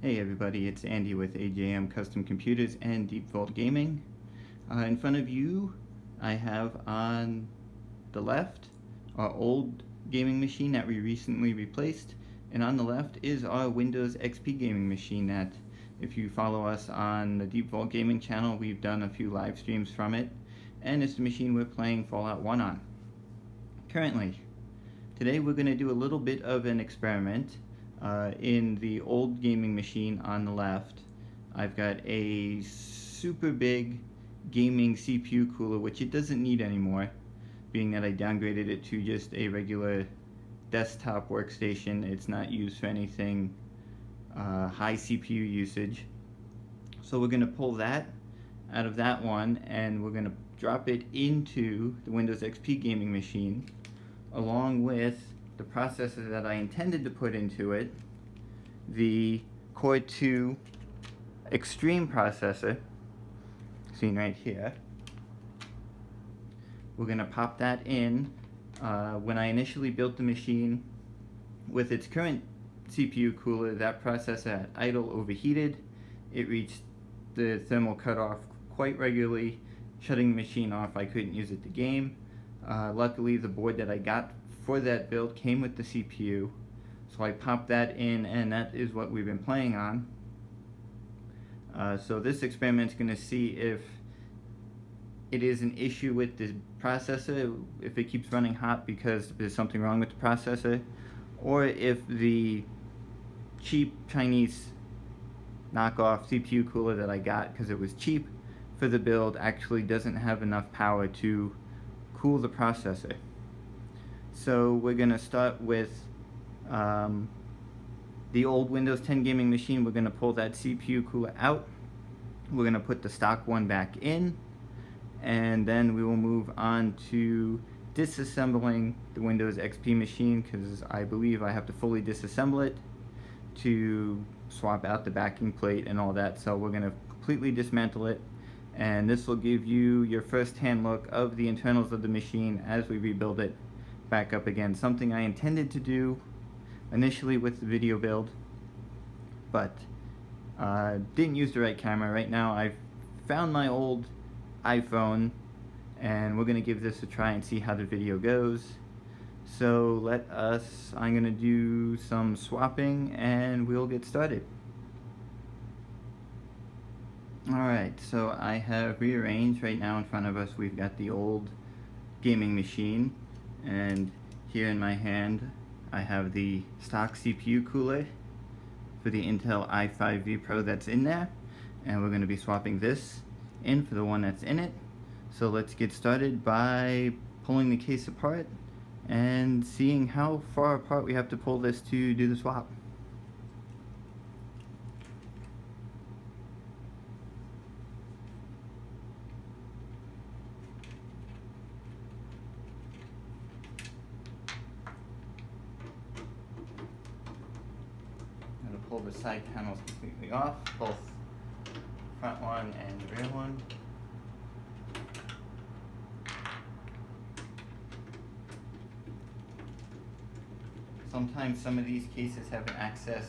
Hey everybody, it's Andy with AJM Custom Computers and Deep Vault Gaming. In front of you, I have on the left our old gaming machine that we recently replaced, and on the left is our Windows XP gaming machine that, if you follow us on the Deep Vault Gaming channel, we've done a few live streams from it, and it's the machine we're playing Fallout 1 on. Currently, today we're going to do a little bit of an experiment. In the old gaming machine on the left, I've got a super big gaming CPU cooler, which it doesn't need anymore, being that I downgraded it to just a regular desktop workstation. It's not used for anything high CPU usage. So we're going to pull that out of that one and we're going to drop it into the Windows XP gaming machine along with the processor that I intended to put into it, the Core 2 Extreme processor, seen right here. We're going to pop that in. When I initially built the machine with its current CPU cooler, that processor at idle overheated. It reached the thermal cutoff quite regularly, shutting the machine off. I couldn't use it to game. Luckily, the board that I got for that build came with the CPU, so I popped that in, and that is what we've been playing on. So this experiment is going to see if it is an issue with the processor, if it keeps running hot because there's something wrong with the processor, or if the cheap Chinese knockoff CPU cooler that I got because it was cheap for the build actually doesn't have enough power to cool the processor. So we're going to start with the old Windows 10 gaming machine. We're going to pull that CPU cooler out. We're going to put the stock one back in, and then we will move on to disassembling the Windows XP machine, because I believe I have to fully disassemble it to swap out the backing plate and all that. So we're going to completely dismantle it, and this will give you your first-hand look of the internals of the machine as we rebuild it back up again. Something I intended to do initially with the video build, but didn't use the right camera. Right now I've found my old iPhone and we're gonna give this a try and see how the video goes. So I'm gonna do some swapping and we'll get started. Alright, so I have rearranged. Right now in front of us we've got the old gaming machine, and here in my hand I have the stock CPU cooler for the Intel i5 Pro that's in there, and we're going to be swapping this in for the one that's in it. So let's get started by pulling the case apart and seeing how far apart we have to pull this to do the swap. Pull the side panels completely off, both front one and the rear one. Sometimes some of these cases have an access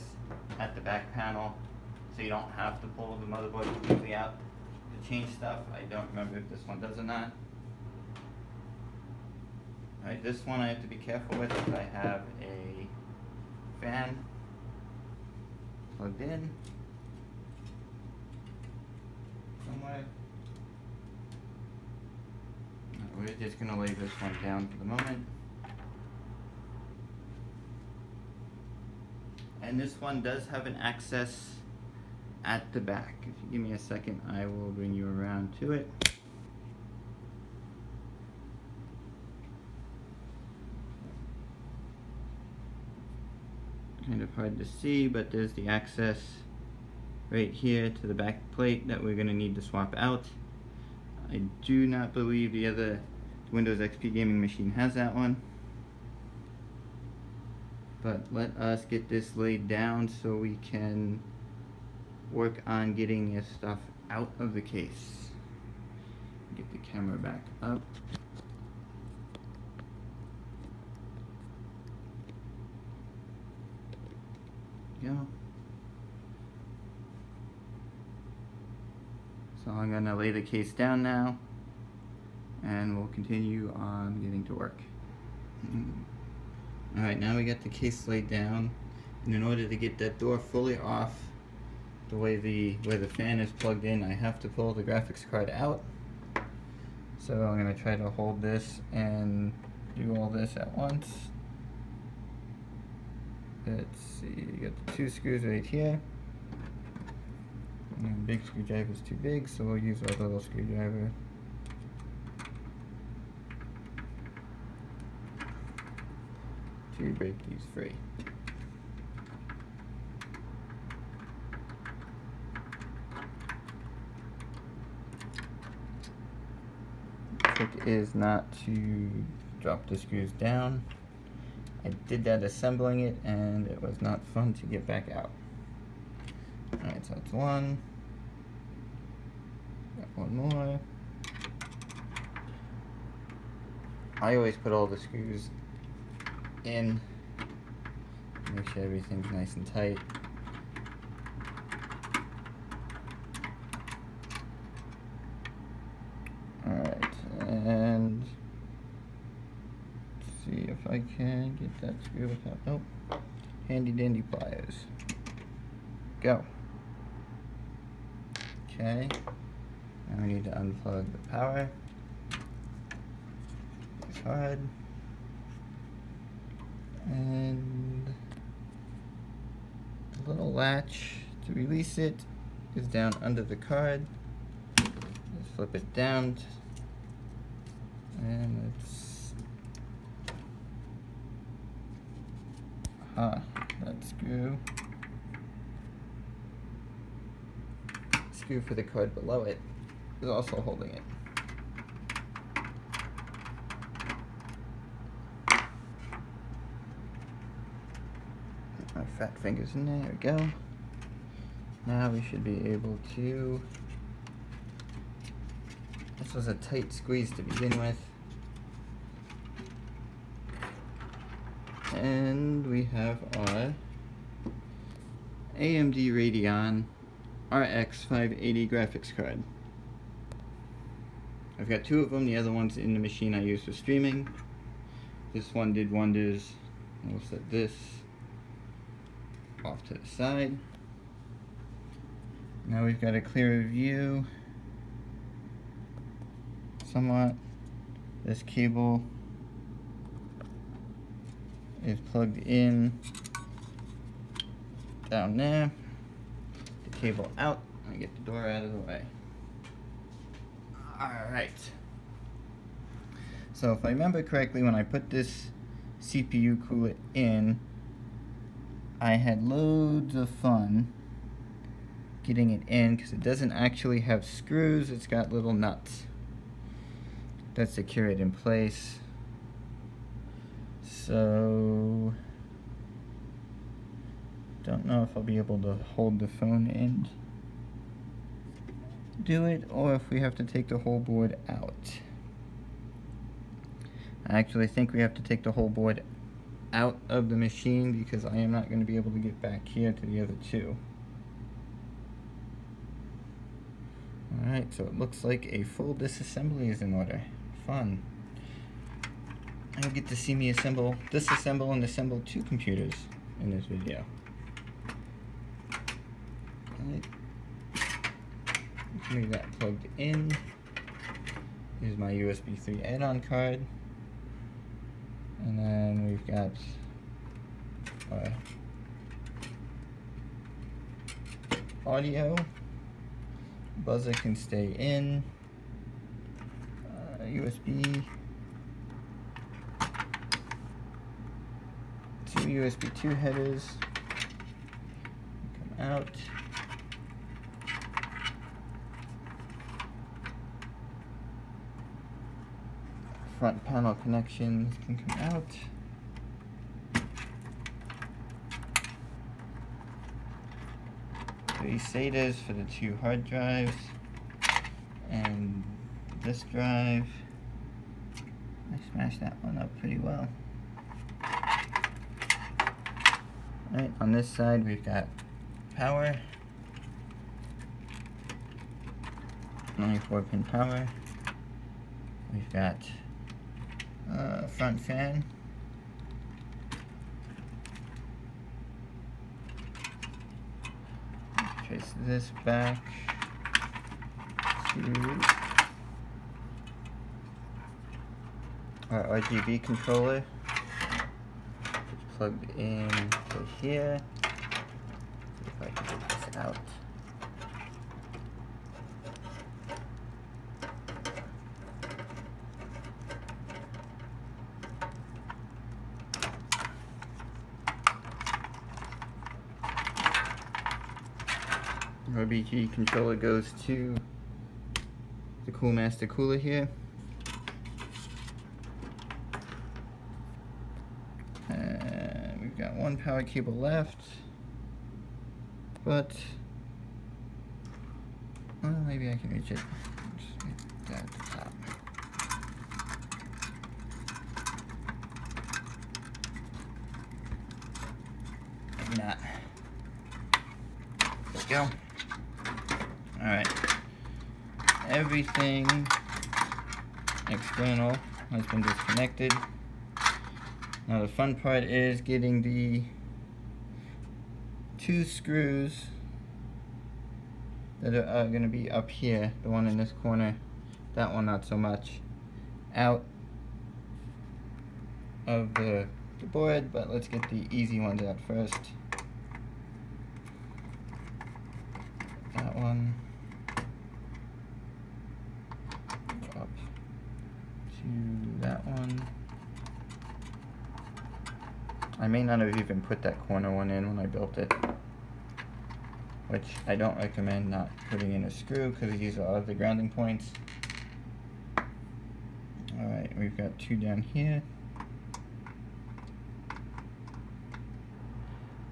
at the back panel, so you don't have to pull the motherboard completely out to change stuff. I don't remember if this one does or not. Alright, this one I have to be careful with because I have a fan plugged in somewhere. We're just going to lay this one down for the moment. And this one does have an access at the back. If you give me a second, I will bring you around to it. Kind of hard to see, but there's the access right here to the back plate that we're going to need to swap out. I do not believe the other Windows XP gaming machine has that one, but let us get this laid down so we can work on getting this stuff out of the case. Get the camera back up. Go. So I'm gonna lay the case down now, and we'll continue on getting to work. Alright, now we got the case laid down, and in order to get that door fully off the way where the fan is plugged in, I have to pull the graphics card out. So I'm gonna try to hold this and do all this at once. Let's see, you got the 2 screws right here. And the big screwdriver is too big, so we'll use our little screwdriver. To break these free. Trick is not to drop the screws down. I did that assembling it, and it was not fun to get back out. Alright, so that's one. Got one more. I always put all the screws in. Make sure everything's nice and tight. Alright, and let's see if I can get that screw without, nope, handy dandy pliers. Go. Okay, now we need to unplug the power. It's hard. And the little latch to release it is down under the card. Let's flip it down, and let's that screw for the card below it is also holding it. My fat fingers in there, we go. Now we should be able to, this was a tight squeeze to begin with. And we have our AMD Radeon RX 580 graphics card. I've got 2 of them, the other one's in the machine I use for streaming. This one did wonders. We'll set this off to the side. Now we've got a clearer view. Somewhat. This cable is plugged in down there. The cable out. I get the door out of the way. Alright. So if I remember correctly, when I put this CPU cooler in, I had loads of fun getting it in because it doesn't actually have screws, it's got little nuts that secure it in place. So don't know if I'll be able to hold the phone and do it, or if we have to take the whole board out. I actually think we have to take the whole board out of the machine because I am not going to be able to get back here to the other 2. Alright, so it looks like a full disassembly is in order. Fun. You'll get to see me disassemble and assemble 2 computers in this video. Alright. Let's move that plugged in. Here's my USB 3 add-on card. And then we've got audio. Buzzer can stay in. USB. 2 USB 2 headers. Come out. Front panel connections can come out. 3 SATAs for the 2 hard drives. And this drive, I smashed that one up pretty well. Alright, on this side we've got power. only 4-pin power. We've got front fan. Trace this back to our RGB controller. It's plugged in to here. See if I can get this out. RGB controller goes to the CoolMaster cooler here. And we've got one power cable left, but well, maybe I can reach it. Just get that at the top. Maybe not. There we go. Alright, everything external has been disconnected. Now the fun part is getting the 2 screws that are going to be up here, the one in this corner, that one not so much, out of the board, but let's get the easy ones out first. That one. Up to that one. I may not have even put that corner one in when I built it, which I don't recommend not putting in a screw because these are all the grounding points. Alright, we've got 2 down here.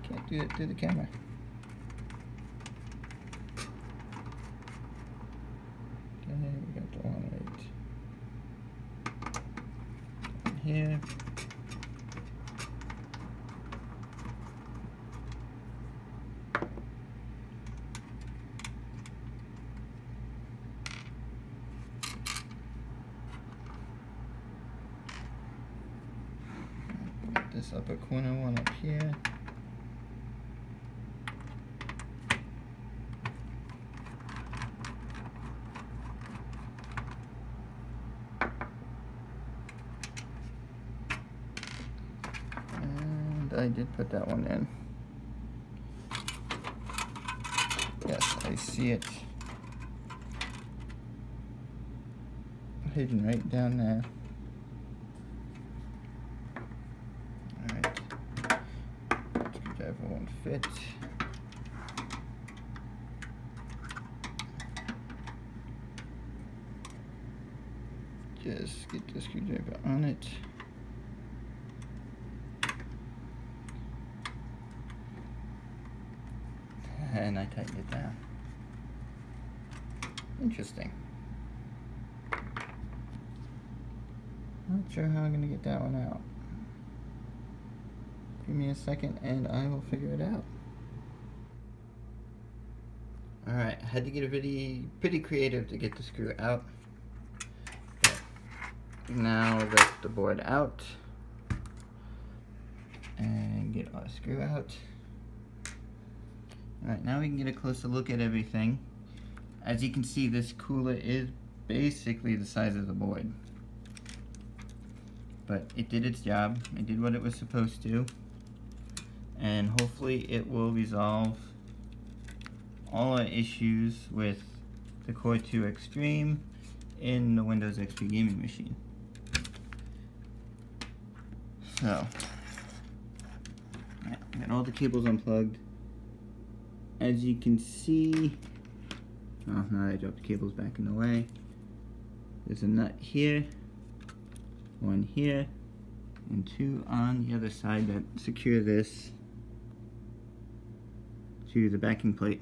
Can't do it through the camera. We got the one right here. Got this upper corner one up here. I did put that one in. Yes, I see it. Hidden right down there. Alright. Screwdriver won't fit. Just get the screwdriver on it. And I tighten it down. Interesting. Not sure how I'm going to get that one out. Give me a second and I will figure it out. Alright, I had to get pretty creative to get the screw out. But now lift the board out and get our screw out. Alright, now we can get a closer look at everything. As you can see, this cooler is basically the size of the board. But it did its job. It did what it was supposed to. And hopefully it will resolve all our issues with the Core 2 Extreme in the Windows XP gaming machine. So, alright, got all the cables unplugged. As you can see, oh, now I dropped the cables back in the way. There's a nut here, one here, and 2 on the other side that secure this to the backing plate.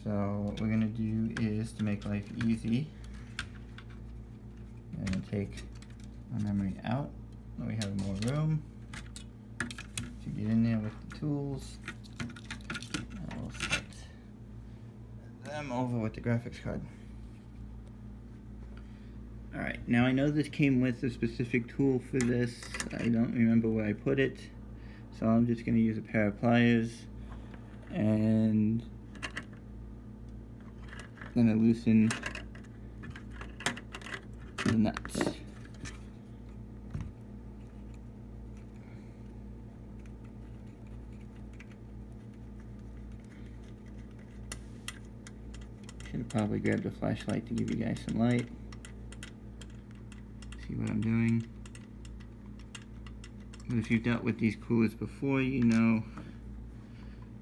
So what we're going to do is, to make life easy, I'm going to take our memory out so we have more room to get in there with the tools. them over with the graphics card. Alright, now I know this came with a specific tool for this. I don't remember where I put it. So I'm just going to use a pair of pliers and I'm going to loosen the nuts. Should have probably grabbed a flashlight to give you guys some light. See what I'm doing. But if you've dealt with these coolers before, you know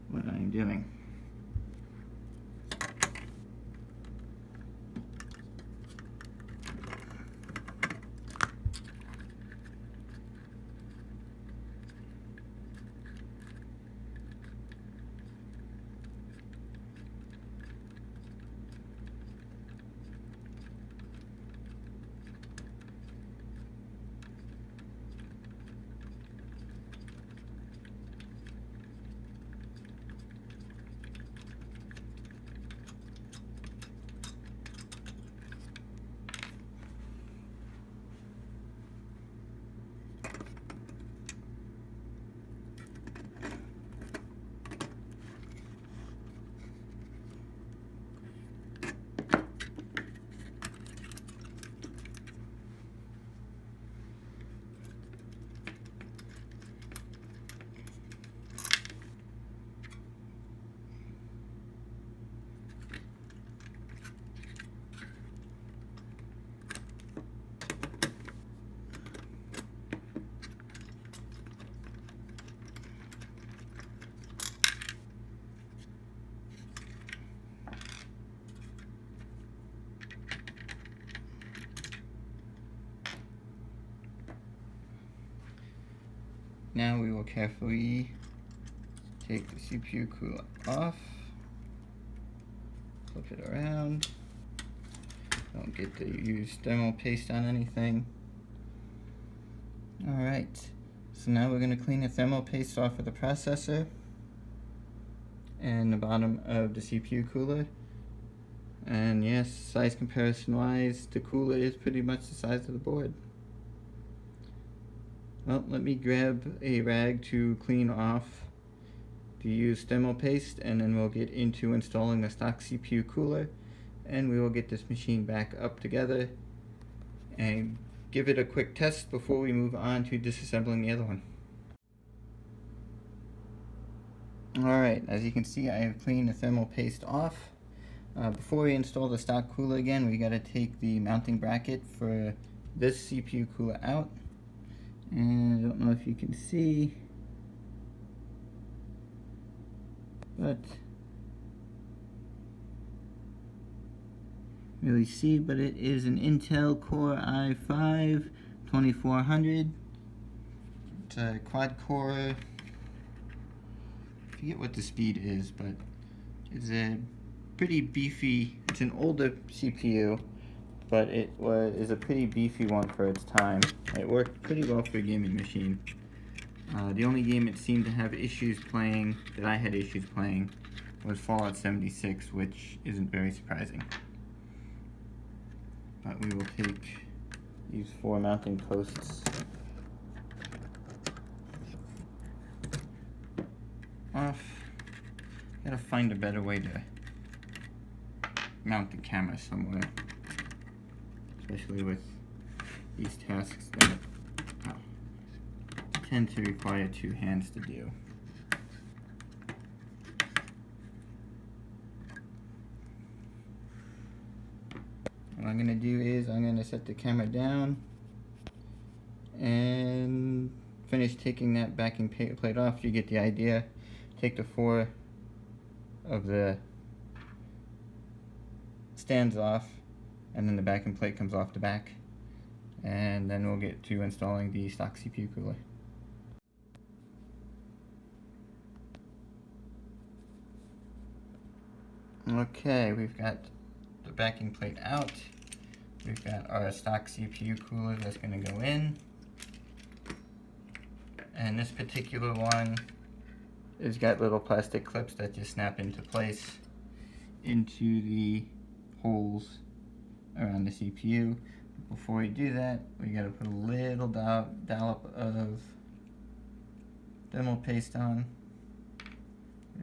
what I'm doing. Now we will carefully take the CPU cooler off, flip it around, don't get to use thermal paste on anything. Alright, so now we're going to clean the thermal paste off of the processor and the bottom of the CPU cooler. And yes, size comparison wise, the cooler is pretty much the size of the board. Well, let me grab a rag to clean off the used thermal paste, and then we'll get into installing the stock CPU cooler, and we will get this machine back up together and give it a quick test before we move on to disassembling the other one. Alright, as you can see, I have cleaned the thermal paste off. Before we install the stock cooler again, we got to take the mounting bracket for this CPU cooler out. And I don't know if you can see, but really see, but it is an Intel Core i5 2400. It's a quad core. I forget what the speed is, but it's a pretty beefy. It's an older CPU, but it is a pretty beefy one for its time. It worked pretty well for a gaming machine. The only game it seemed to have issues playing, that I had issues playing, was Fallout 76, which isn't very surprising. But we will take these 4 mounting posts off. Gotta find a better way to mount the camera somewhere, especially with these tasks that tend to require 2 hands to do. What I'm going to do is I'm going to set the camera down and finish taking that backing plate off. You get the idea. Take the 4 of the stands off, and then the backing plate comes off the back, and then we'll get to installing the stock CPU cooler. Okay, we've got the backing plate out. We've got our stock CPU cooler that's going to go in. And this particular one has got little plastic clips that just snap into place. into the holes around the CPU. Before we do that, we gotta put a little dollop of thermal paste on.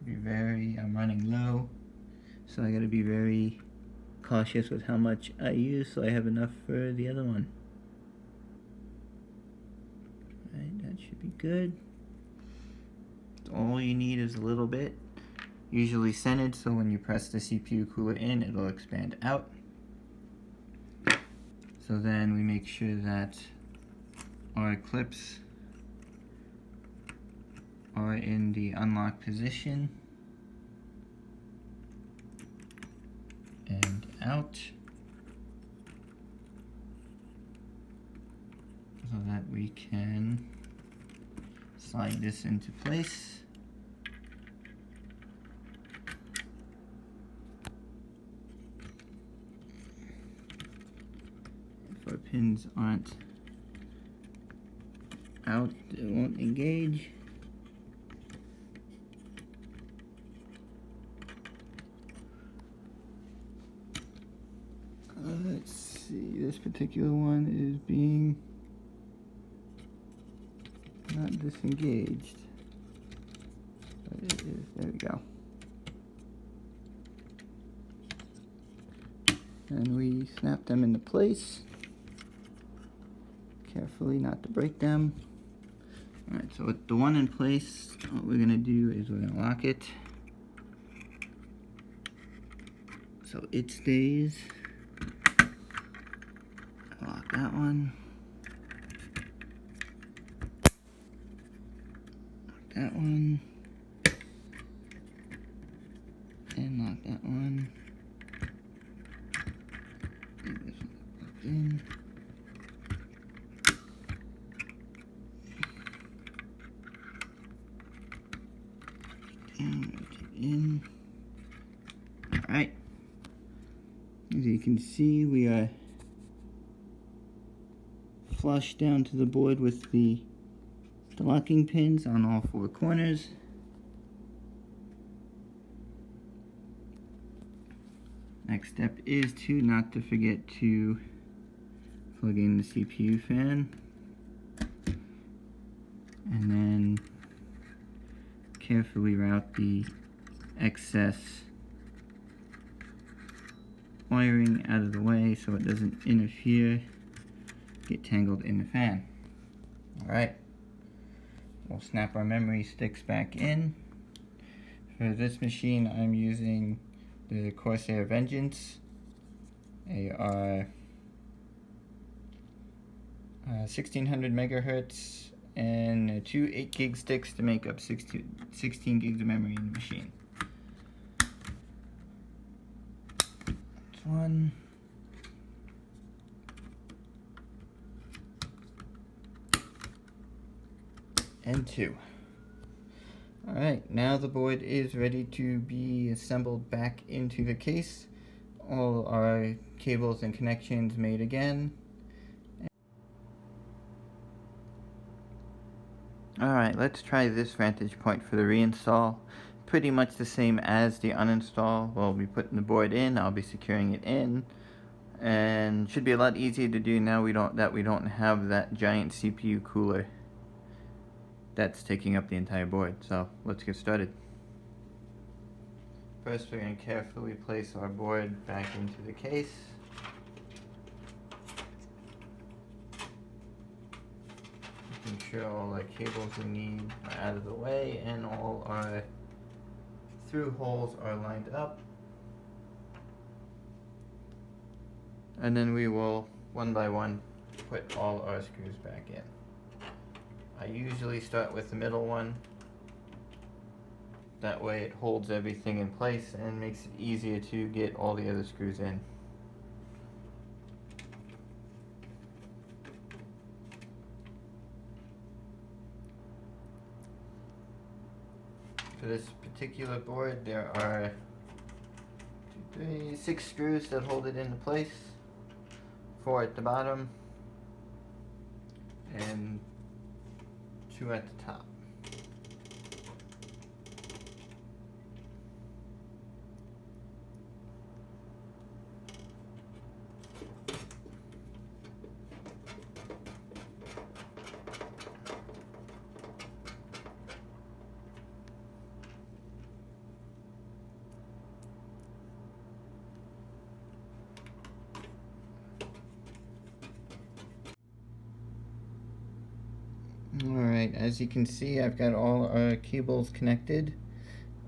I'm running low, so I gotta be very cautious with how much I use so I have enough for the other one. Right, that should be good. All you need is a little bit, usually centered, so when you press the CPU cooler in, it'll expand out. So then we make sure that our clips are in the unlock position and out, so that we can slide this into place. If our pins aren't out, it won't engage. Let's see, this particular one is being not disengaged, but it is. There we go. And we snap them into place carefully, not to break them. Alright, so with the one in place, what we're gonna do is we're gonna lock it so it stays. Lock that one. Lock that one. And lock that one. Leave this one plugged in. And lock it in. Alright. As you can see, we are flush down to the board with the locking pins on all four corners. Next step is not to forget to plug in the CPU fan, and then carefully route the excess wiring out of the way so it doesn't interfere, get tangled in the fan. Alright, we'll snap our memory sticks back in. For this machine, I'm using the Corsair Vengeance. They are 1600 megahertz and 2 8 gig sticks to make up 16 gigs of memory in the machine. That's one. And two. Alright, now the board is ready to be assembled back into the case. All our cables and connections made again. Alright, let's try this vantage point for the reinstall. Pretty much the same as the uninstall. We'll be putting the board in, I'll be securing it in. And should be a lot easier to do now we don't have that giant CPU cooler that's taking up the entire board. So let's get started. First, we're going to carefully place our board back into the case. Making sure all our cables we need are out of the way and all our through holes are lined up. And then we will, one by one, put all our screws back in. I usually start with the middle one. That way it holds everything in place and makes it easier to get all the other screws in. For this particular board, there are 6 screws that hold it into place. 4 at the bottom and 2 at the top. Alright, as you can see, I've got all our cables connected.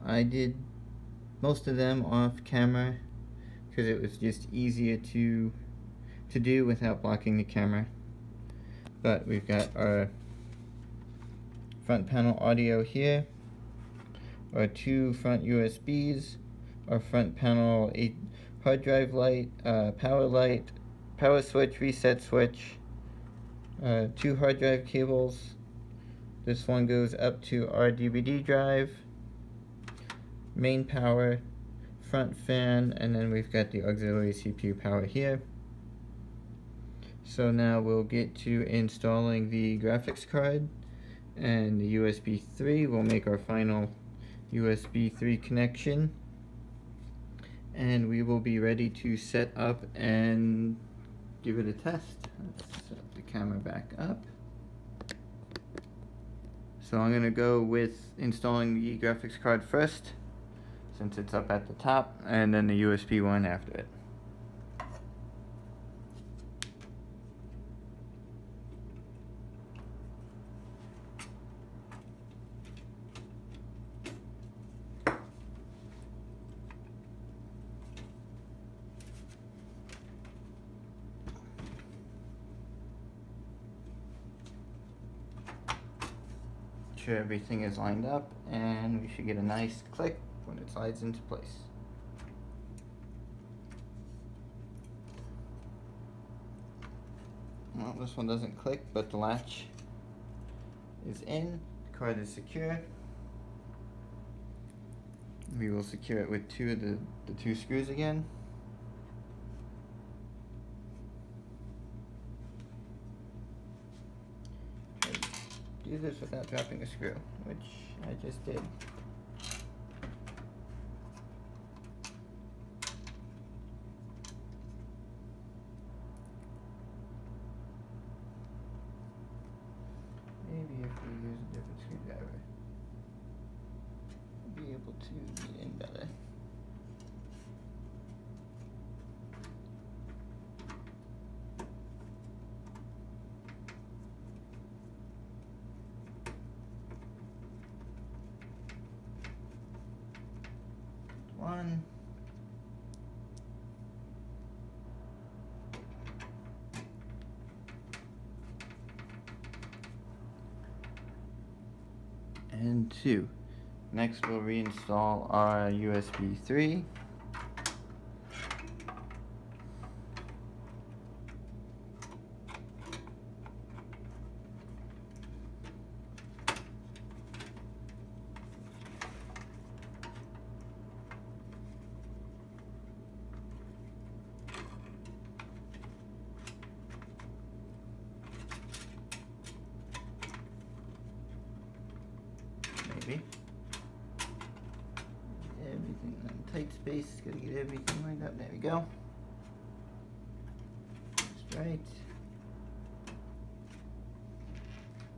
I did most of them off camera because it was just easier to do without blocking the camera. But we've got our front panel audio here, our two front USBs, our front panel hard drive light, power switch, reset switch, two hard drive cables. This one goes up to our DVD drive, main power, front fan, and then we've got the auxiliary CPU power here. So now we'll get to installing the graphics card and the USB 3. We'll make our final USB 3 connection, and we will be ready to set up and give it a test. Let's set the camera back up. So I'm going to go with installing the graphics card first, since it's up at the top, and then the USB one after it. Sure everything is lined up, and we should get a nice click when it slides into place. Well, this one doesn't click, but the latch is in, the card is secure. We will secure it with the two screws again. Do this without dropping a screw, which I just did. Maybe if we use a different screwdriver, we'll be able to get in better. One. And two. Next we'll reinstall our USB 3. Maybe. Everything in tight space. Gotta get everything lined up. There we go. That's right.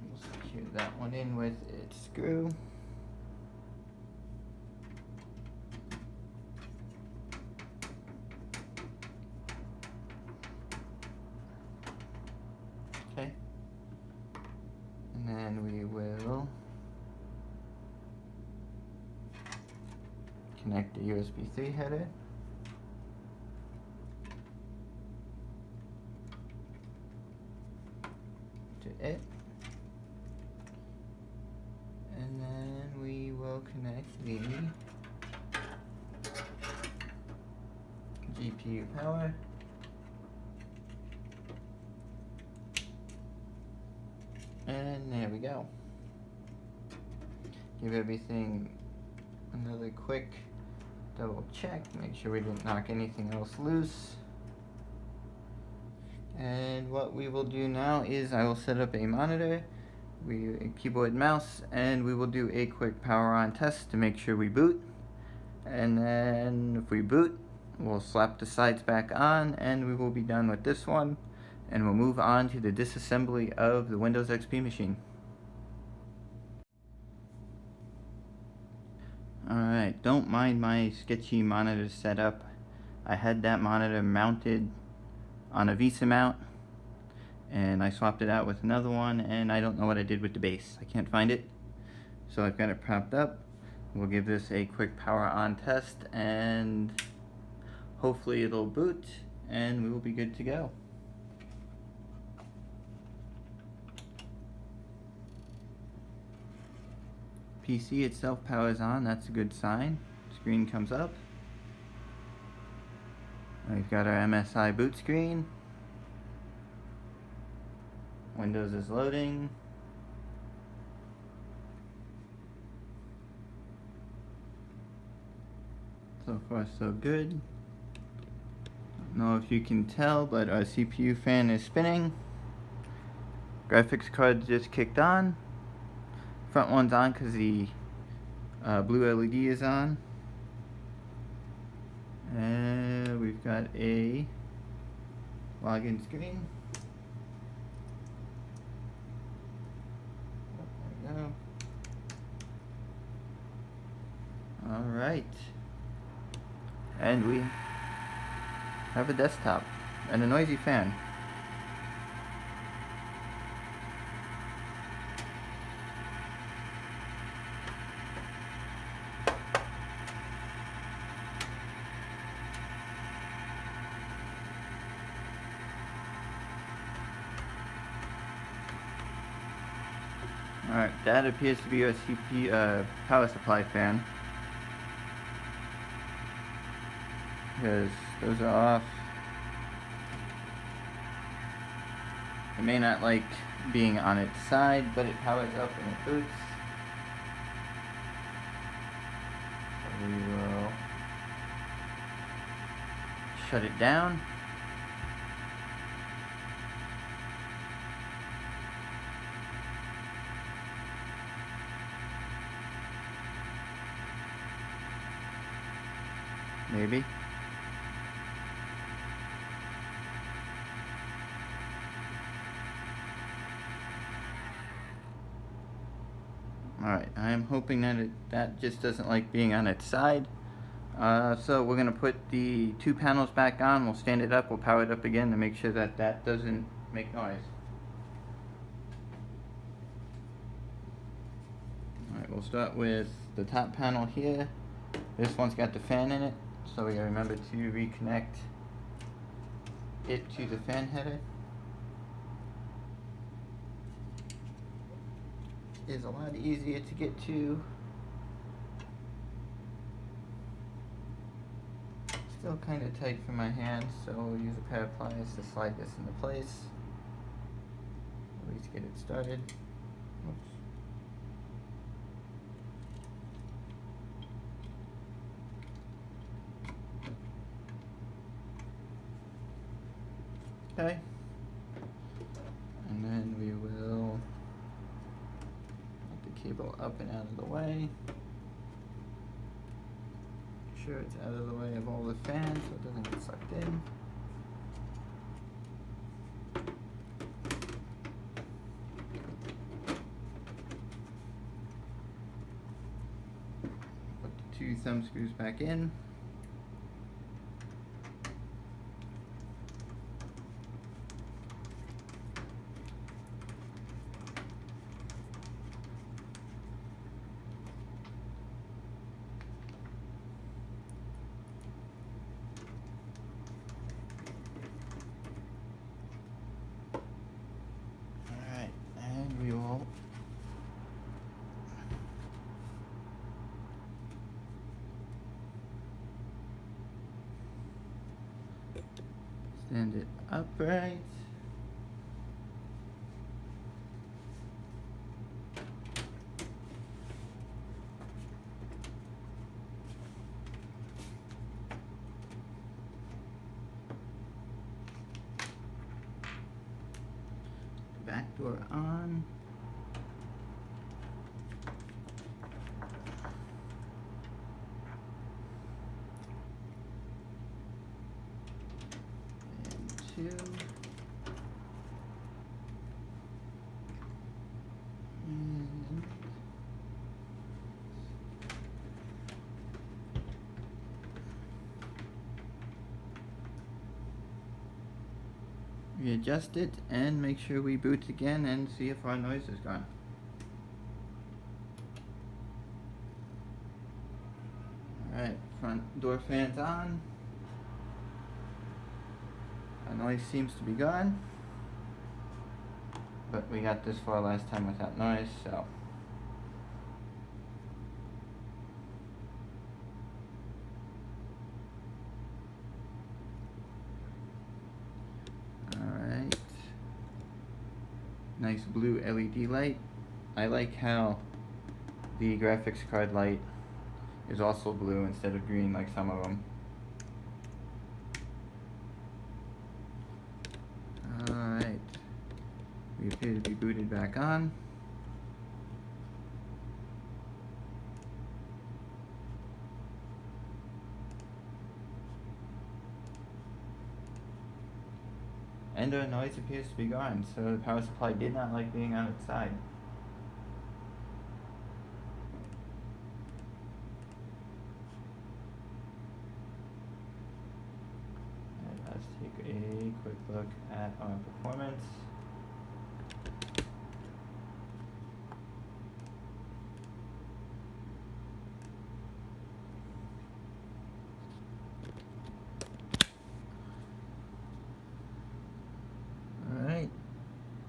We'll secure that one in with its screw. Okay. And then we will connect the USB 3 header to it, and then we will connect the GPU power, and there we go. Give everything another quick double check, make sure we didn't knock anything else loose. And what we will do now is I will set up a monitor, a keyboard and mouse, and we will do a quick power on test to make sure we boot. And then if we boot, we'll slap the sides back on, and we will be done with this one, and we'll move on to the disassembly of the Windows XP machine. Alright, don't mind my sketchy monitor setup. I had that monitor mounted on a VESA mount, and I swapped it out with another one, and I don't know what I did with the base. I can't find it, so I've got it propped up. We'll give this a quick power on test, and hopefully it'll boot, and we will be good to go. PC itself powers on, that's a good sign. Screen comes up. We've got our MSI boot screen. Windows is loading. So far so good. Don't know if you can tell, but our CPU fan is spinning. Graphics card just kicked on. Front one's on because the blue LED is on. And we've got a login screen. There we go. Alright. And we have a desktop and a noisy fan. Alright, that appears to be our CPU power supply fan. Because those are off. It may not like being on its side, but it powers up and it boots. So we will shut it down. Maybe. Alright, I'm hoping that that just doesn't like being on its side. So we're going to put the two panels back on. We'll stand it up, we'll power it up again to make sure that that doesn't make noise. Alright, we'll start with the top panel here. This one's got the fan in it, so we gotta remember to reconnect it to the fan header. Is a lot easier to get to. Still kind of tight for my hand, so we'll use a pair of pliers to slide this into place. At least get it started. Oops. Okay. And then we will get the cable up and out of the way. Make sure it's out of the way of all the fans so it doesn't get sucked in. Put the two thumb screws back in. Stand it upright. Back door on. And 2. readjust it and make sure we boot again and see if our noise is gone. Alright, front door fan's on. Our noise seems to be gone, but we got this far last time without noise, so. Alright. Nice blue LED light. I like how the graphics card light is also blue instead of green like some of them. Alright. We appear to be booted back on. And our noise appears to be gone, so the power supply did not like being on its side. And let's take a quick look at our performance.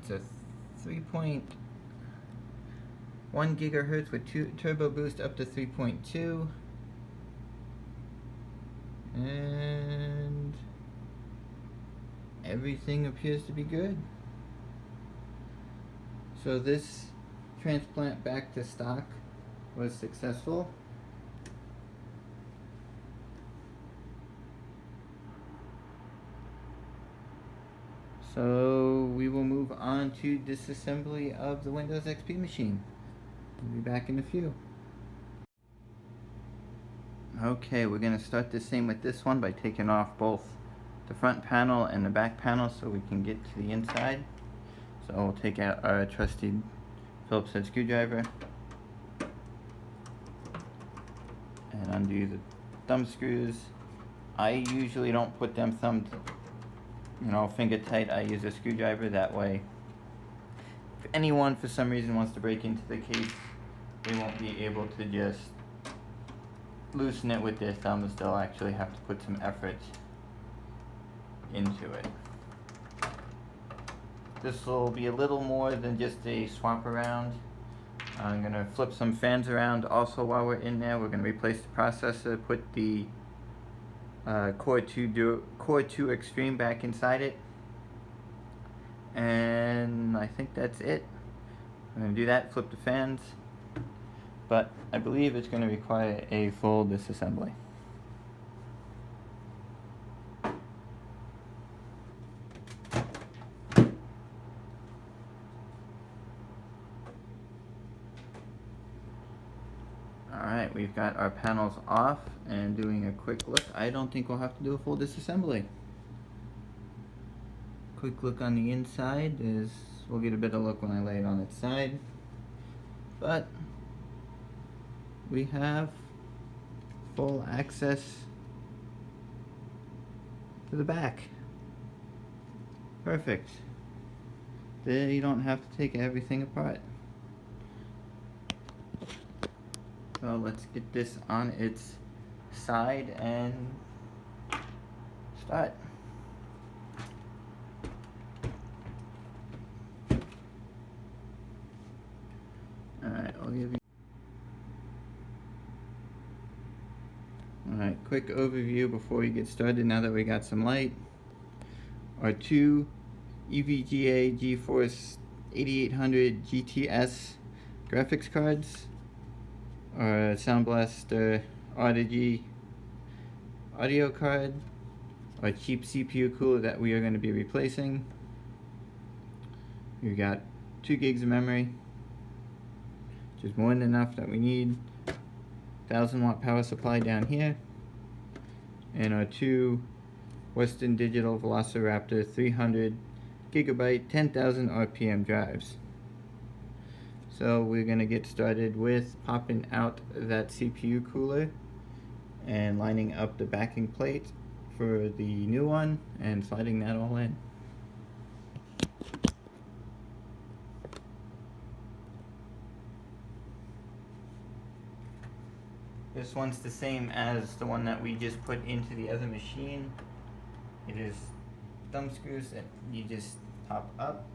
It's a 3.1 gigahertz with turbo boost up to 3.2, and everything appears to be good. So this transplant back to stock was successful. So we will move on to disassembly of the Windows XP machine. We'll be back in a few. Okay, we're going to start the same with this one by taking off both the front panel and the back panel so we can get to the inside. So we'll take out our trusty Phillips head screwdriver and undo the thumb screws. I usually don't put them finger tight. I use a screwdriver. That way, if anyone for some reason wants to break into the case, they won't be able to just loosen it with their thumbs. They'll actually have to put some effort into it. This will be a little more than just a swap around. I'm going to flip some fans around. Also, while we're in there, we're going to replace the processor, put the Core 2 Extreme back inside it, and I think that's it. I'm going to do that, flip the fans, but I believe it's going to require a full disassembly. Alright, we've got our panels off and doing a quick look. I don't think we'll have to do a full disassembly. Quick look on the inside is, we'll get a better look when I lay it on its side. But we have full access to the back. Perfect. There you don't have to take everything apart. So let's get this on its side and start. Alright, I'll give you. Alright, quick overview before we get started now that we got some light. Our two EVGA GeForce 8800 GTS graphics cards, our Sound Blaster Audigy audio card, our cheap CPU cooler that we are going to be replacing. We've got 2 gigs of memory, which is more than enough that we need. 1000-watt power supply down here, and our 2 Western Digital Velociraptor 300 gigabyte 10,000 RPM drives. So we're going to get started with popping out that CPU cooler and lining up the backing plate for the new one and sliding that all in. This one's the same as the one that we just put into the other machine. It is thumb screws that you just pop up.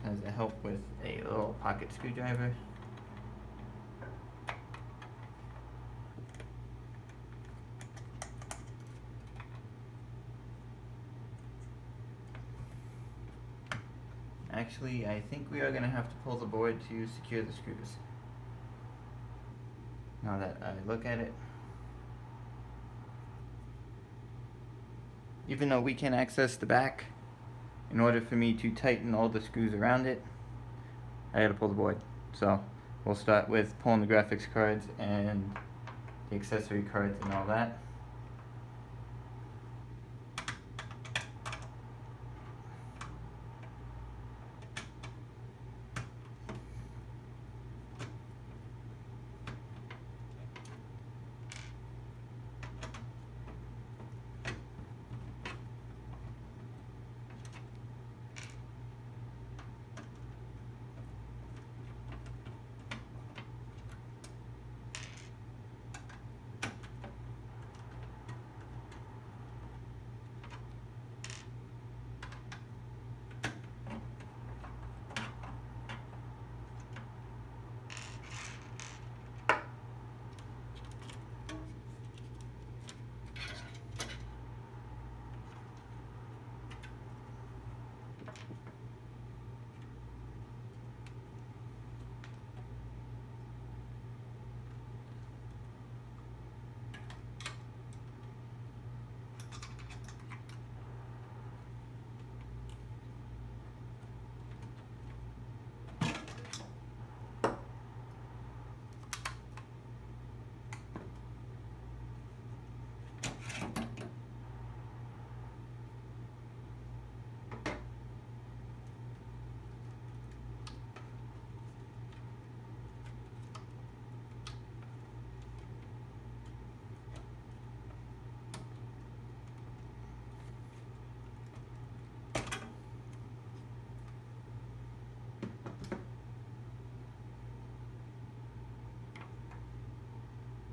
Has a help with a little pocket screwdriver. Actually, I think we are going to have to pull the board to secure the screws. Now that I look at it. Even though we can access the back, in order for me to tighten all the screws around it, I gotta pull the board. So we'll start with pulling the graphics cards and the accessory cards and all that.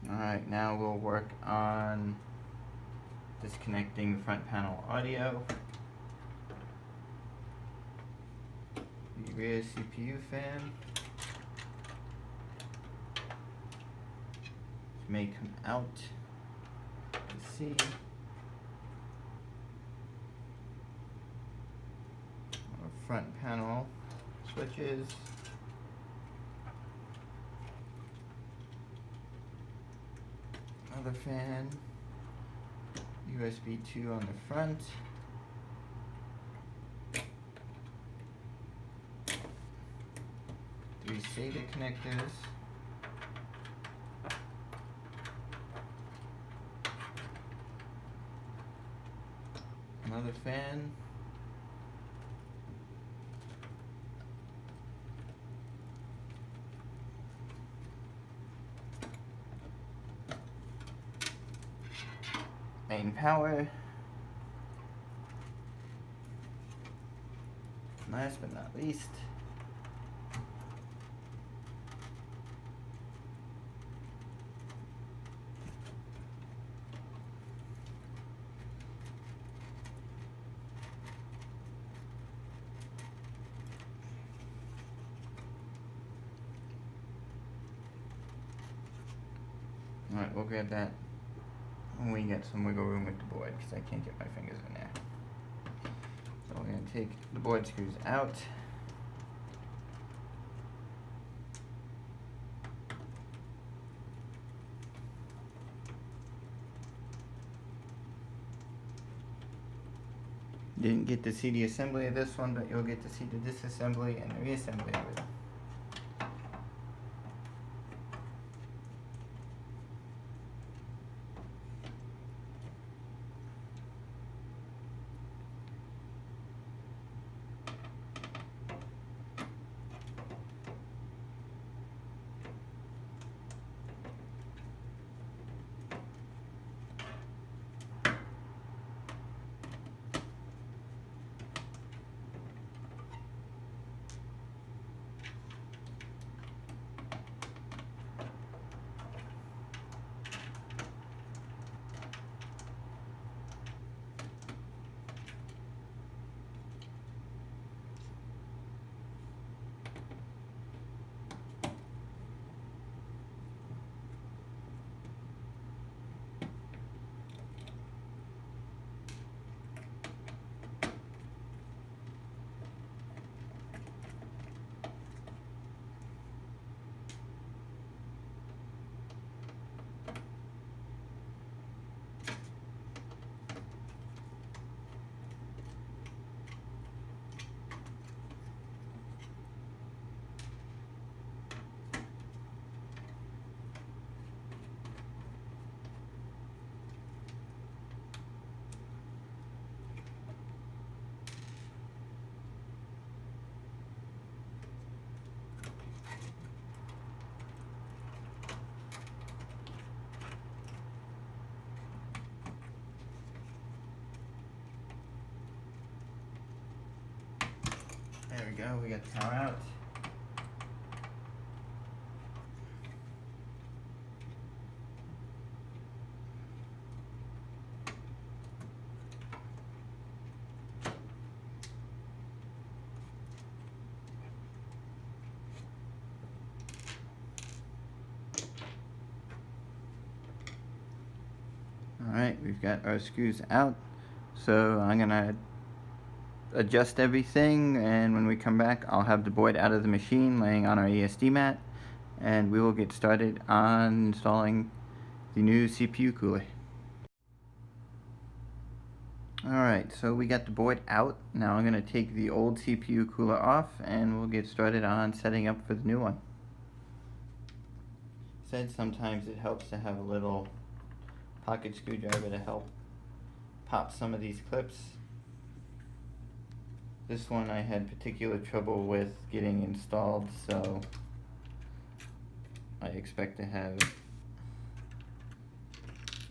Alright, now we'll work on disconnecting the front panel audio, the rear CPU fan, which may come out, let's see, our front panel switches, another fan, USB 2 on the front, three SATA connectors, another fan, main power, last but not least, alright, we'll grab that when we get some wiggle room with the board, because I can't get my fingers in there. So we're going to take the board screws out. Didn't get to see the assembly of this one, but you'll get to see the disassembly and the reassembly of it. go, we got the power out. Alright, we've got our screws out, so I'm gonna adjust everything, and when we come back I'll have the board out of the machine laying on our ESD mat, and we will get started on installing the new CPU cooler. Alright, so we got the board out. Now I'm gonna take the old CPU cooler off and we'll get started on setting up for the new one. Said sometimes it helps to have a little pocket screwdriver to help pop some of these clips. This one I had particular trouble with getting installed, so I expect to have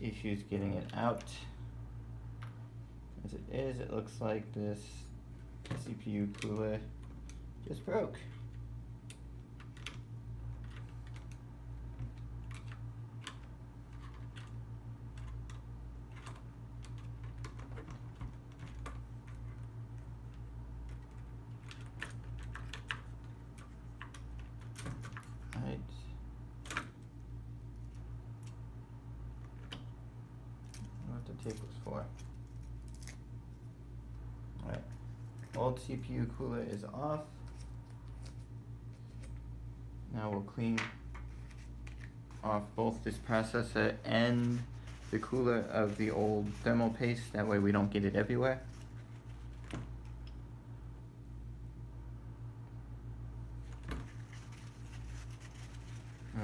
issues getting it out. As it is, it looks like this CPU cooler just broke. Right. What the tape was for. Alright. Old CPU cooler is off. Now we'll clean off both this processor and the cooler of the old thermal paste, that way we don't get it everywhere.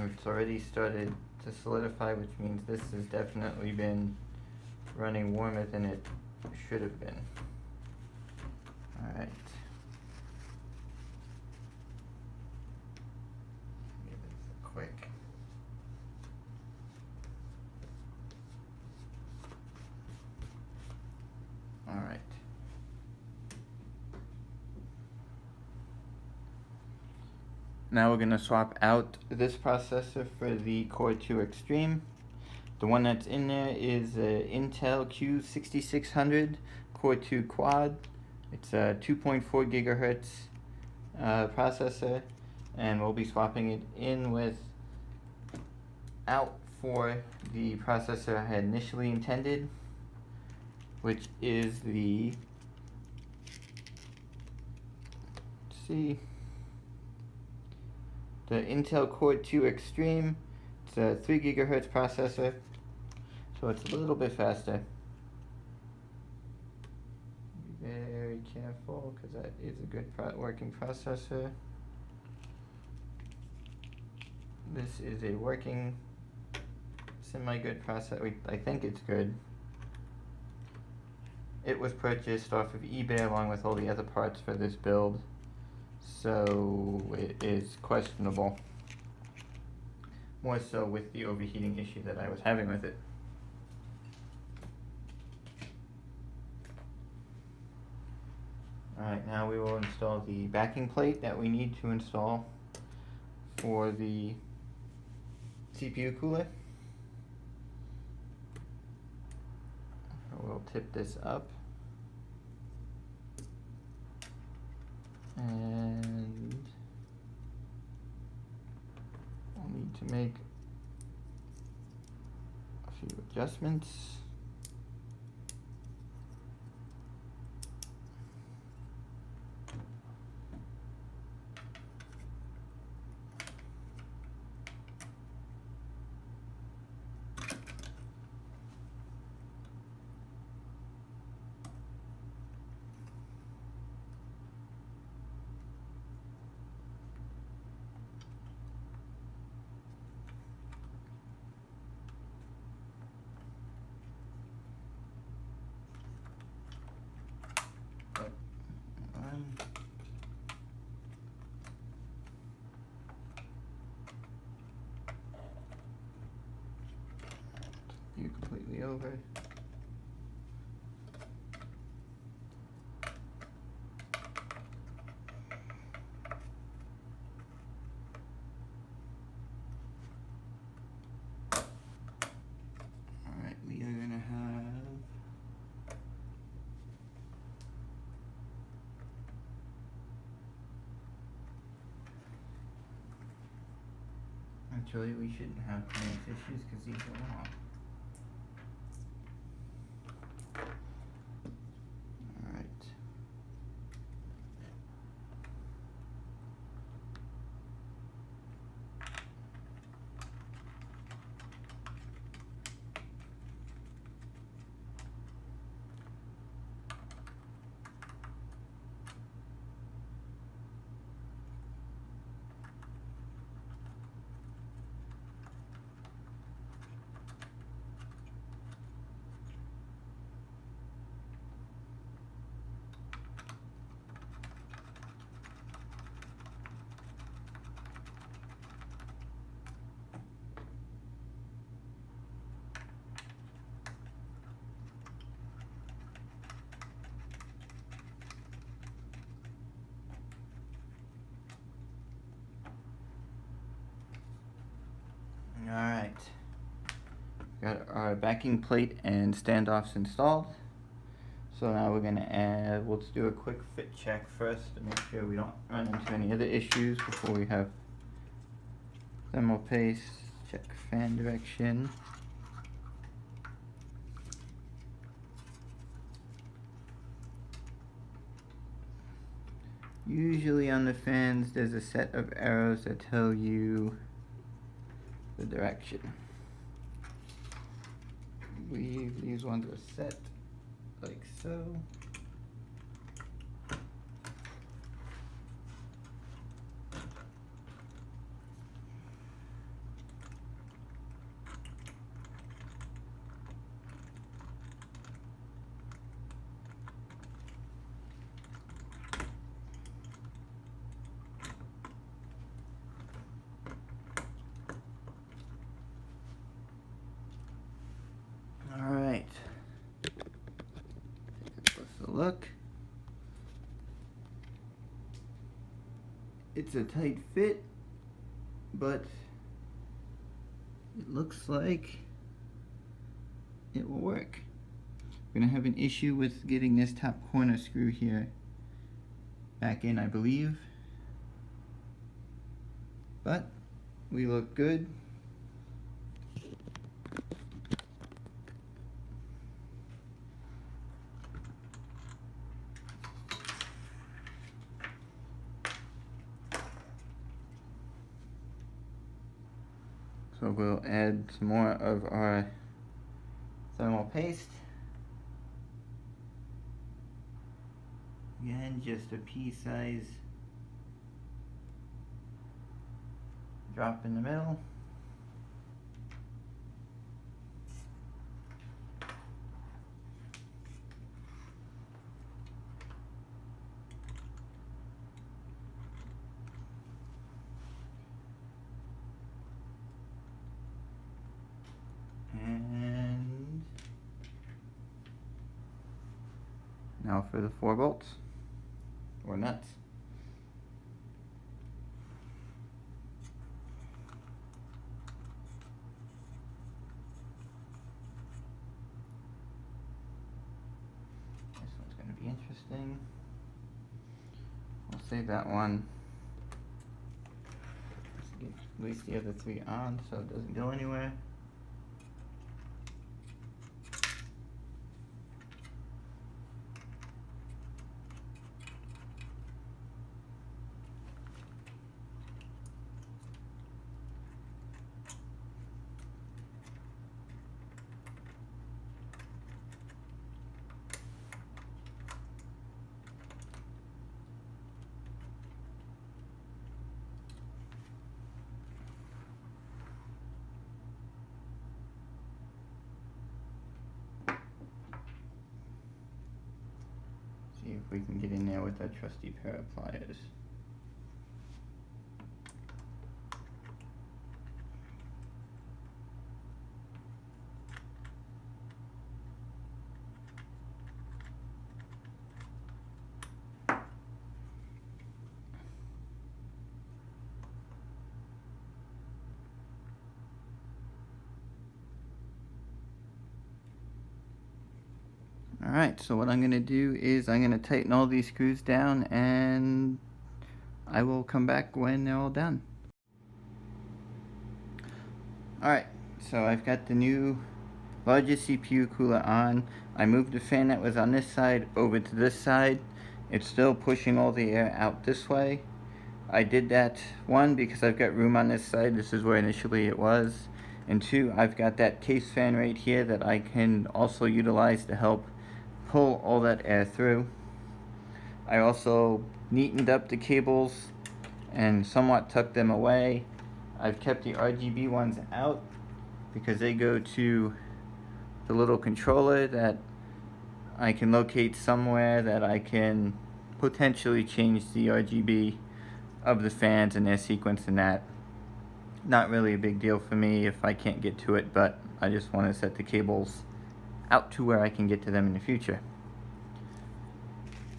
It's already started to solidify, which means this has definitely been running warmer than it should have been. Alright. Give this a quick. Alright. Now we're going to swap out this processor for the Core 2 Extreme. The one that's in there is a Intel Q6600 Core 2 Quad. It's a 2.4 gigahertz processor, and we'll be swapping it in with out for the processor I had initially intended, which is the, let's see, the Intel Core 2 Extreme. It's a 3 gigahertz processor, so it's a little bit faster. Be very careful, because that is a good working processor. This is a working, semi-good processor. I think it's good. It was purchased off of eBay along with all the other parts for this build, so it is questionable. More so with the overheating issue that I was having with it. Alright, now we will install the backing plate that we need to install for the CPU cooler. We'll tip this up. And we'll need to make a few adjustments. You completely over. Actually, we shouldn't have clearance issues because these are long. Alright. Alright, got our backing plate and standoffs installed. So now we're going to add, let's do a quick fit check first to make sure we don't run into any other issues before we have thermal paste, check fan direction. Usually on the fans there's a set of arrows that tell you the direction. I believe these ones are set like so. Alright, take a closer look. It's a tight fit, but it looks like it will work. We're gonna have an issue with getting this top corner screw here back in, I believe, but we look good. So we'll add some more of our thermal paste. Again, just a pea-size drop in the middle. And now for the 4 bolts or nuts. This one's going to be interesting. We'll save that one. Let's get at least the other 3 on so it doesn't go anywhere. See if we can get in there with that trusty pair of pliers. Alright, so what I'm going to do is I'm going to tighten all these screws down and I will come back when they're all done. Alright, so I've got the new largest CPU cooler on. I moved the fan that was on this side over to this side. It's still pushing all the air out this way. I did that, one, because I've got room on this side. This is where initially it was. And two, I've got that case fan right here that I can also utilize to help pull all that air through. I also neatened up the cables and somewhat tucked them away. I've kept the RGB ones out because they go to the little controller that I can locate somewhere that I can potentially change the RGB of the fans and their sequence and that. Not really a big deal for me if I can't get to it, but I just want to set the cables out to where I can get to them in the future.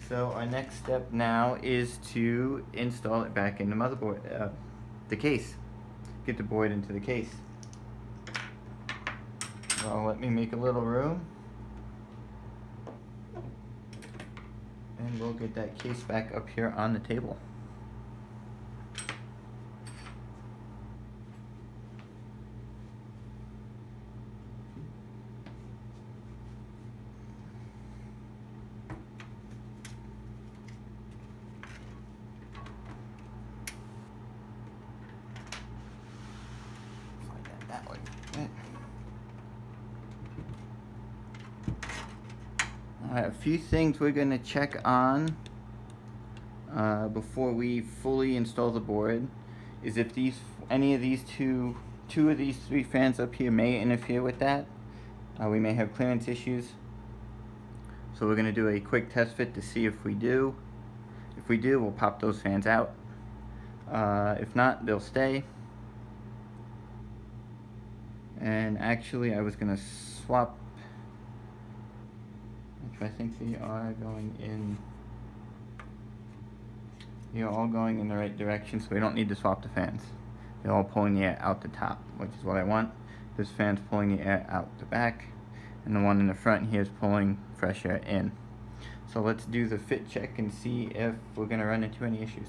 So our next step now is to install it back in the motherboard, the case. Get the board into the case. Well, let me make a little room. And we'll get that case back up here on the table. Slide that way. A few things we're going to check on before we fully install the board is if any of these two of these three fans up here may interfere with that. We may have clearance issues. So we're going to do a quick test fit to see if we do. If we do, we'll pop those fans out. If not, they'll stay. And actually, I was going to swap. I think they are going in. You're all going in the right direction, so we don't need to swap the fans. They're all pulling the air out the top, which is what I want. This fan's pulling the air out the back, and the one in the front here is pulling fresh air in. So let's do the fit check and see if we're going to run into any issues.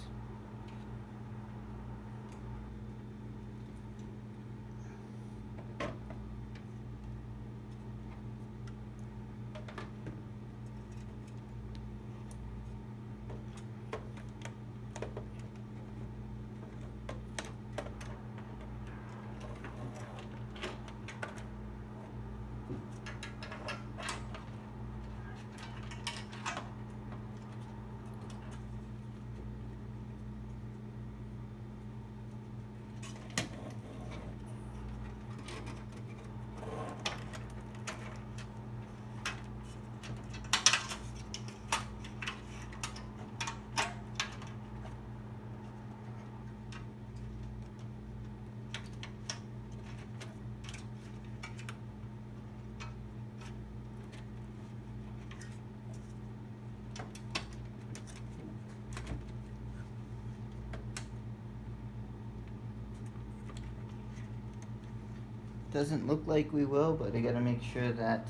Doesn't look like we will, but I gotta make sure that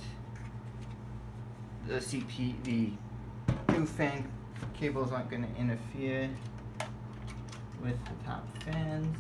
the new fan cables aren't gonna interfere with the top fans.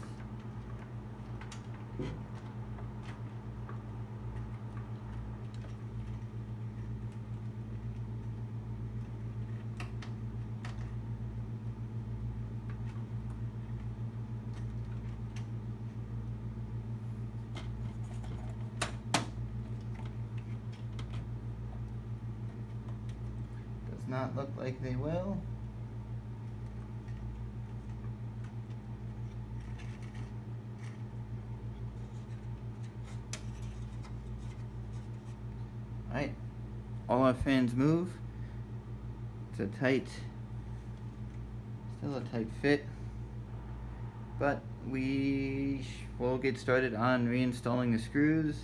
Not look like they will. Alright, all our fans move. It's a tight, still a tight fit, but we will get started on reinstalling the screws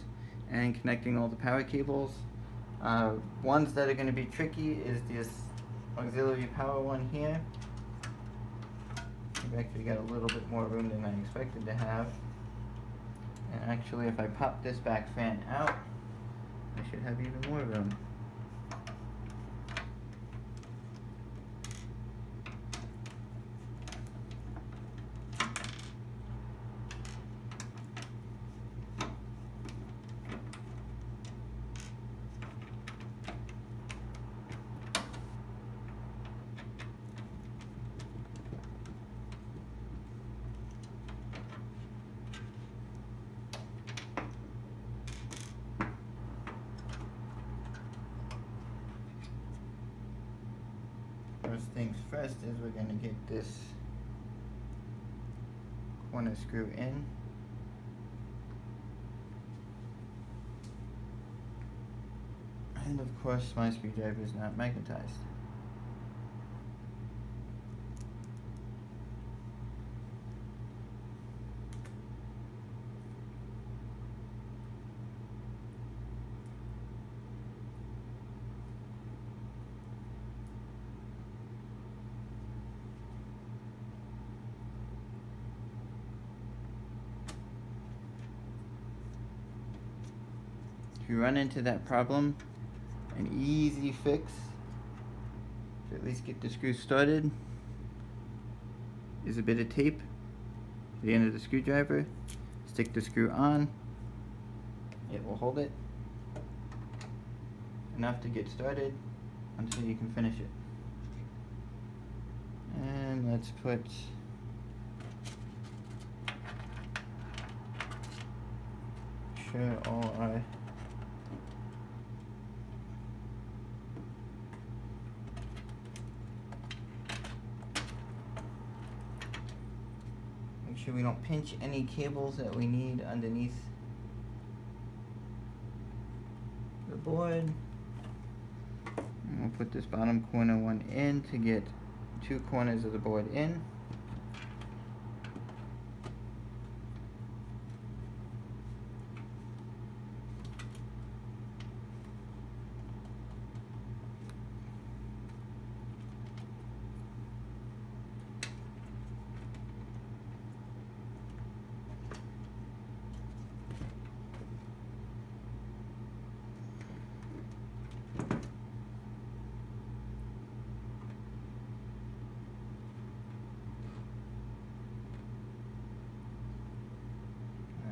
and connecting all the power cables. Ones that are going to be tricky is this auxiliary power one here. We've actually got a little bit more room than I expected to have. And actually, if I pop this back fan out, I should have even more room. First things first is we're going to get this corner screw in. And of course my screwdriver is not magnetized. If you run into that problem, an easy fix to at least get the screw started is a bit of tape at the end of the screwdriver. Stick the screw on, it will hold it enough to get started until you can finish it. And let's put sure all our make sure we don't pinch any cables that we need underneath the board. And we'll put this bottom corner one in to get 2 corners of the board in.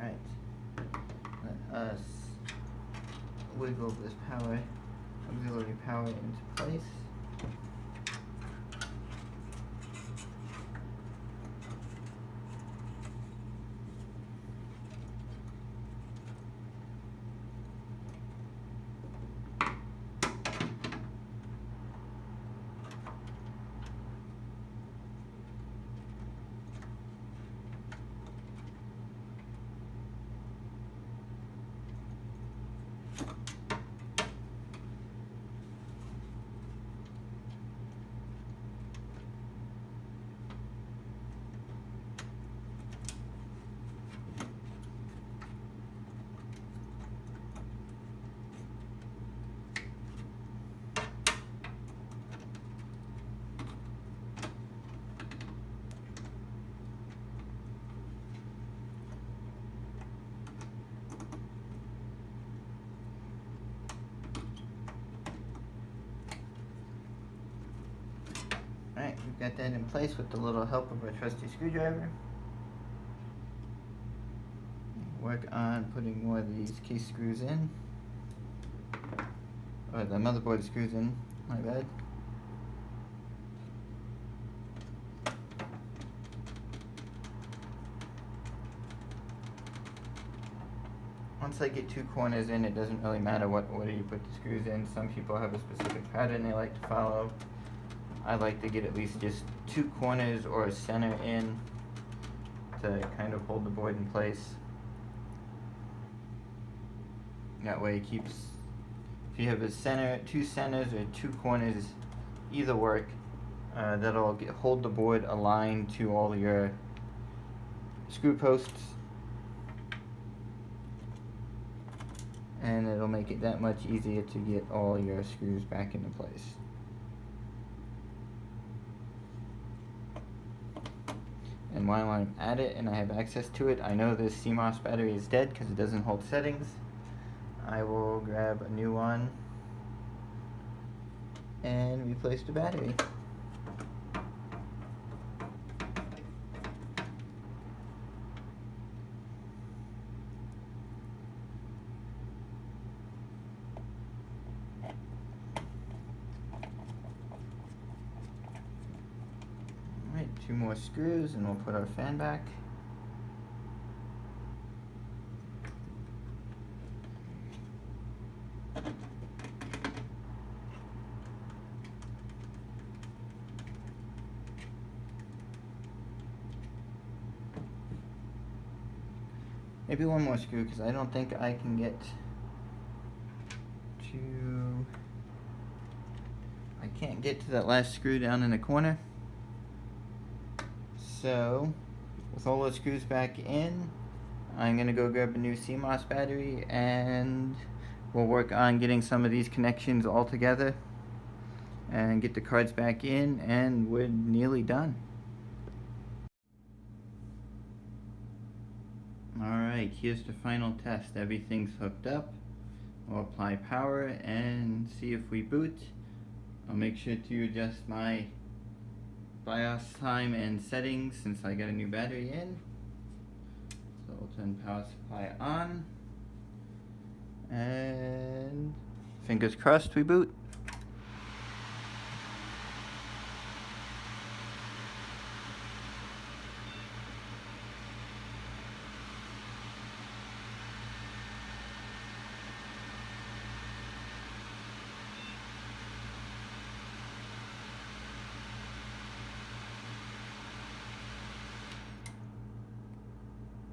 Alright, let us wiggle this auxiliary power into place. Alright, we've got that in place with the little help of our trusty screwdriver. Work on putting more of these case screws in. Or the motherboard screws in, my bad. Once I get 2 corners in, it doesn't really matter what order you put the screws in. Some people have a specific pattern they like to follow. I like to get at least just 2 corners or a center in to kind of hold the board in place. That way it keeps, if you have a center, 2 centers or 2 corners, either work. That'll hold the board aligned to all your screw posts. And it'll make it that much easier to get all your screws back into place. And while I'm at it and I have access to it, I know this CMOS battery is dead because it doesn't hold settings. I will grab a new one and replace the battery. Alright, 2 more screws and we'll put our fan back. Maybe one more screw, because I don't think I can get to... I can't get to that last screw down in the corner. So, with all those screws back in, I'm going to go grab a new CMOS battery, and we'll work on getting some of these connections all together and get the cards back in, and we're nearly done. Alright, here's the final test. Everything's hooked up. We'll apply power and see if we boot. I'll make sure to adjust my BIOS time and settings since I got a new battery in. So we'll turn power supply on. And fingers crossed we boot.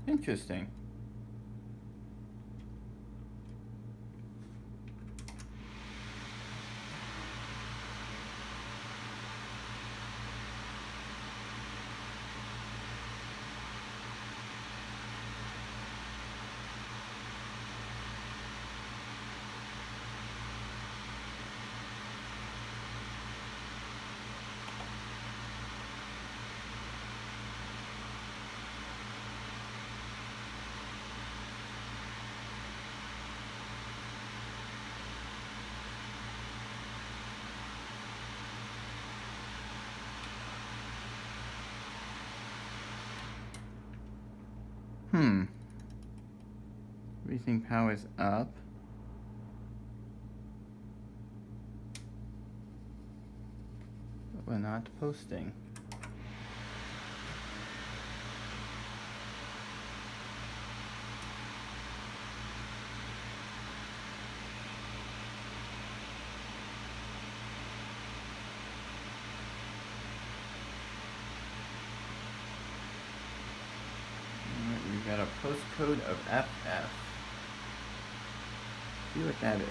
Interesting. Everything powers up. But we're not posting. We've got a postcode of FF. See what that is.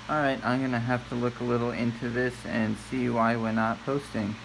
Alright, I'm gonna have to look a little into this and see why we're not posting.